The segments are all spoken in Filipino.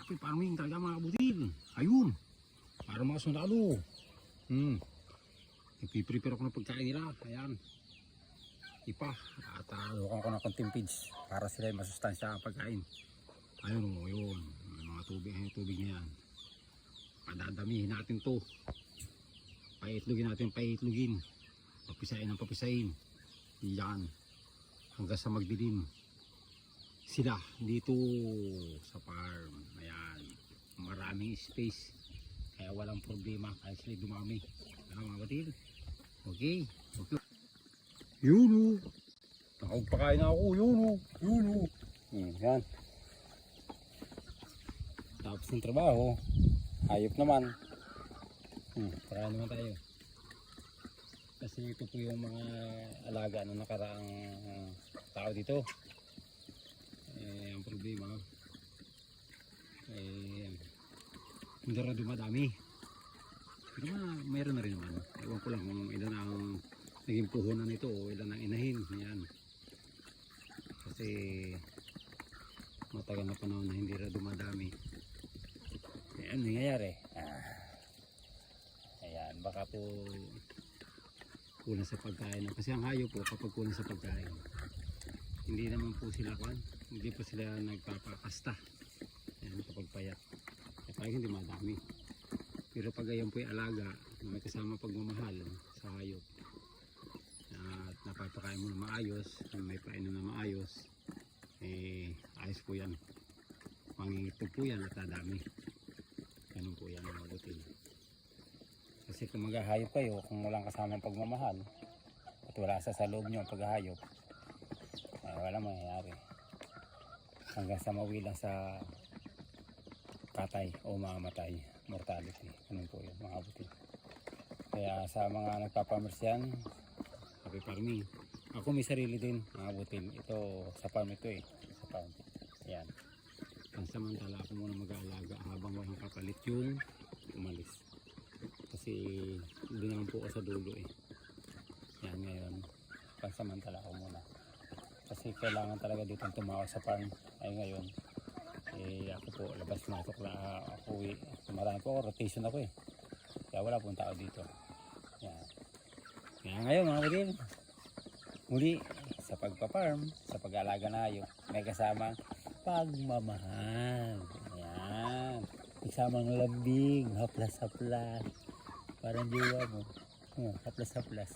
happy farming talaga mga kabutil. Ayun, para mga sundalo. Ipiprepare ako ng pagkain nila. Ayan, ipa at lukan ko ng konting feeds para sila masustansya ang pagkain. Ayun o, ayun, mga tubig na yan. Padadamihin natin to, paitlugin natin, papisain ng papisain yan hanggang sa magdilim sila dito sa farm. Ayan, maraming space kaya walang problema kahit sila dumami. Ano mga batil? Okay. Yun o, nakapagpakain na ako. Yun o. Yan, tapos ng trabaho, hayop naman. Para naman tayo. Kasi ito po yung mga alaga ng nakaraang tao dito. Ang problema, hindi rin dumadami. Pero mayroon na rin naman. Ewan ko lang kung ilan ang naging puhunan nito o ilan ang inahin. Yan. Kasi matagal na panahon na hindi rin dumadami. Ayan, nangyayari. Ayan, baka po kulang sa pagkain. Kasi ang hayop po kapag kulang sa pagkain, hindi naman po sila hindi po sila nagpapakasta. Ayan, kapag payat. Kapag hindi madami. Pero pag ayan po yung alaga, may kasama pagmamahal sa hayop, at napapakain mo na maayos, may painom na maayos, ayos po yan. Mangingitog po yan at dadami. Ganun po yan mga butil. Kasi kung maghahayop kayo, kung walang kasamang pagmamahal at wala sa loob nyo ang paghahayop, wala mangyayari hanggang sa mawilang sa patay o mamatay, mortality. Ganun po yan mga butil. Kaya sa mga nagpapamersyan, happy farming. Ako may sarili din mga butil. Ito sa farm ito sa farm. Yan. Pansamantala ako muna mag-aalaga habang walang kapalit yung umalis. Kasi hindi naman po ako sa dulo Yan ngayon, pansamantala ako muna. Kasi kailangan talaga dito tumawa sa farm. Ay ngayon, ako po labas-masok na ako uwi. Marami po ako, rotation ako Kaya wala pong tao dito. Yan. Kaya ngayon mga budil, muli sa pagpa-farm, sa pag-aalaga na hayop, may kasamang pagmamahal. Ayan. Kasamang lambing, haplas-haplas. Parang diwa mo. Haplas-haplas.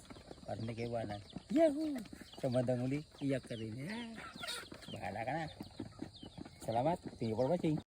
Parang nagkaiwanan. Yahoo! Sa bandang uli, iyak ka rin. Bahala ka na. Salamat. Thank you for watching.